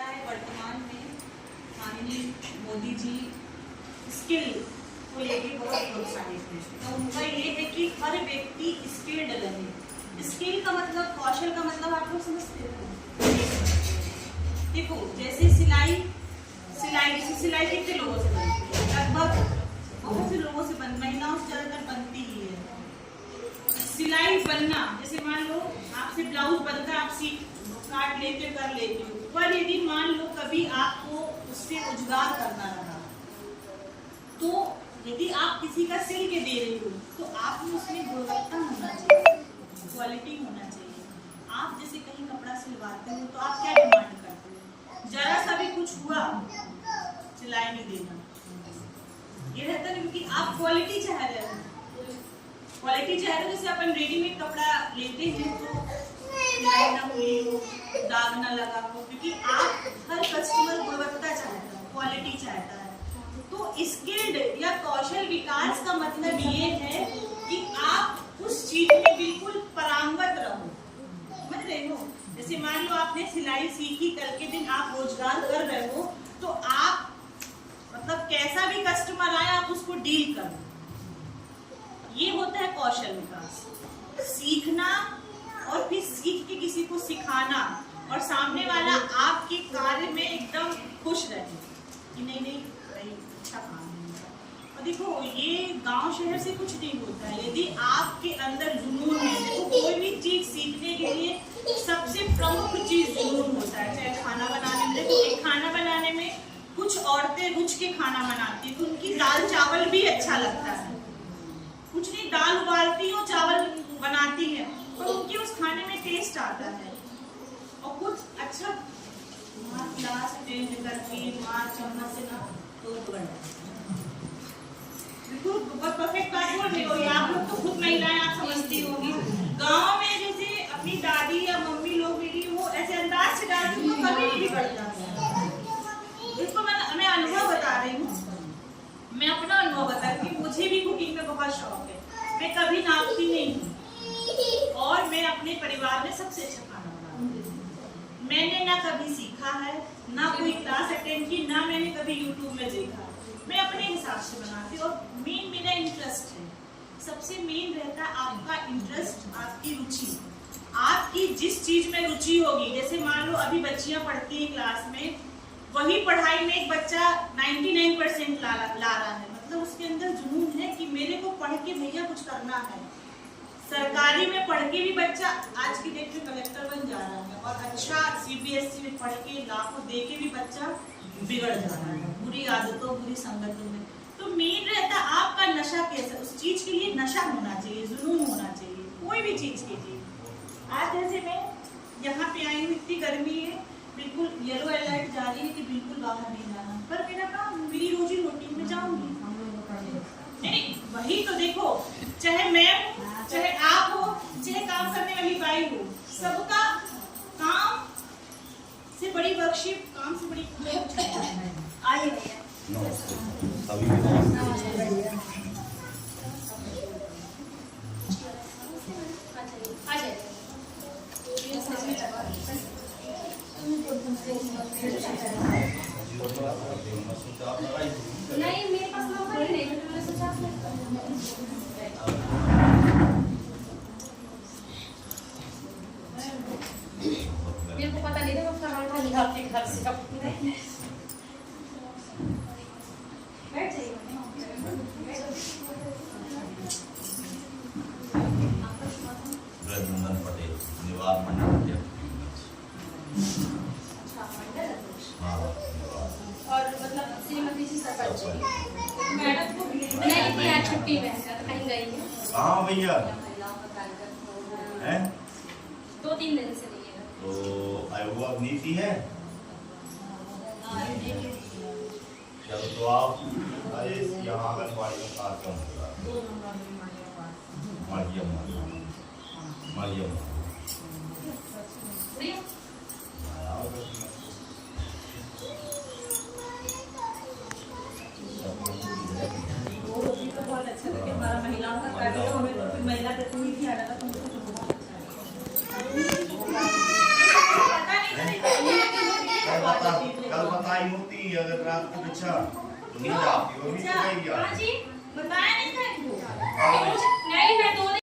वर्तमान में माननीय मोदी जी स्किल को लेके बहुत प्रोत्साहित है। तो उनका ये है कि हर व्यक्ति स्किल्ड रहे। स्किल का मतलब, कौशल का मतलब आप लोग समझते हो? देखो जैसे सिलाई कितने लोगों से बनती है? लगभग बहुत से लोगों से महिलाओं से ज्यादातर बनती ही है। सिलाई बनना, जैसे मान लो आपसे ब्लाउज बनता है, आप सीख काट लेते हो, कर लेते हो, पर यदि मान लो कभी आपको उससे रोजगार करना रहा, तो यदि आप किसी का सिल के दे रही हो तो आप में उसमें गुणवत्ता होना चाहिए, क्वालिटी होना चाहिए। आप जैसे कहीं कपड़ा सिलवाते हो तो आप क्या डिमांड करते हो? जरा सा भी कुछ हुआ सिलाई नहीं देना, ये रहता है, क्योंकि आप क्वालिटी चाह रहे हो। जैसे अपन रेडीमेड कपड़ा लेते हैं तो सिलाई ना हुई हो, दाग ना लगा हो, क्योंकि आप हर कस्टमर गुणवत्ता चाहता है, क्वालिटी चाहता है। तो स्किल्ड या कौशल विकास का मतलब ये है कि आप उस चीज में बिल्कुल पारंगत रहो। समझ रहे हो? जैसे मान लो आपने सिलाई सीखी, कल के दिन आप रोजगार कर रहे हो, तो आप मतलब कैसा भी कस्टमर आए आप उसको डील करो। ये होता है कौशल विकास। सीखना और फिर सीख के किसी को सिखाना, और सामने वाला आपके कार्य में एकदम खुश रहे कि नहीं भाई अच्छा काम है। और देखो ये गांव शहर से कुछ नहीं होता है, यदि आपके अंदर जुनून है। देखो कोई भी चीज सीखने के लिए सबसे प्रमुख चीज जुनून होता है। चाहे खाना बनाने में, देखो एक खाना बनाने में कुछ औरतें रुच के खाना बनाती है तो उनकी दाल चावल भी अच्छा लगता है। कुछ नहीं, दाल उबालती हो, चावल बनाती है, और उनके उस खाने में टेस्ट आता है। और कुछ अच्छा ग्लास चेंज करके चम्मच से ना तो बिल्कुल बहुत परफेक्ट बात बोल रही हो। आप लोग तो खुद महिलाएं, आप समझती होगी। गांव में जैसे अपनी दादी या मम्मी लोग मेरी वो ऐसे अंदाज से डालती तो कभी नहीं बिगड़ता। इसको मैं अनुभव बता रही हूँ, मैं अपना अनुभव बता रही हूँ। मुझे भी कुकिंग में बहुत शौक है, मैं कभी नापती नहीं हूँ, और मैं अपने परिवार में सबसे अच्छा खाना बनाती हूँ। मैंने ना कभी सीखा है, ना कोई क्लास अटेंड की, ना मैंने कभी यूट्यूब में देखा। मैं अपने हिसाब से बनाती हूँ, और मेन मेरा इंटरेस्ट है। सबसे मेन रहता है आपका इंटरेस्ट, आपकी रुचि। आपकी जिस चीज में रुचि होगी, जैसे मान लो अभी बच्चियां पढ़ती है क्लास में, वही पढ़ाई में एक बच्चा 99% ला रहा है, मतलब उसके अंदर जुनून है कि मेरे को पढ़ के भैया कुछ करना है। सरकारी में पढ़ के भी बच्चा आज की डेट में कलेक्टर बन जा रहा है, और अच्छा CBSE में पढ़ के लाखों दे के भी बच्चा बिगड़ जा रहा है बुरी आदतों, बुरी संगतों में। तो मेन रहता आपका नशा कैसा, उस चीज के लिए नशा होना चाहिए, जुनून होना चाहिए, कोई भी चीज कीजिए। आज जैसे मैं यहाँ पे आई हूँ, इतनी गर्मी है, बिल्कुल येलो अलर्ट जारी है कि बिल्कुल बाहर नहीं जाना, पर मेरा काम, मेरी रोजी रोटी में जाऊंगी। नहीं वही तो देखो, चाहे मैं, चाहे आप हो, चाहे काम करने वाली बाई हो, सबका काम से बड़ी वर्कशीट, काम से बड़ी आगे नहीं, मेरे पास नंबर ही नहीं, मैंने सोचा मेरे को पता नहीं था, मैं सामान उठा लिया आपके घर से। बैठ जाइए। ब्रजनंदन पटेल, निवार मंडल। और मतलब श्रीमती जी सरपंच मैडम को नहीं, छुट्टी में कहीं गई है। कहाँ भैया हैं? 2-3 दिन से नहीं है। तो आयुवा नीति है, चलो तो आप यहाँ आंगनबाड़ी में कार्यक्रम होगा। मरियम बहुत अच्छा लगे हमारा महिलाओं का कार्यक्रम, हमें महिला प्रतिनिधि आ रहा था, तुमको तो बहुत अच्छा है। पता नहीं कल बताई होती अगर रात को अच्छा तो नहीं जाती, और भी तो गई यार। हाँ जी, बताया नहीं था इनको। हाँ।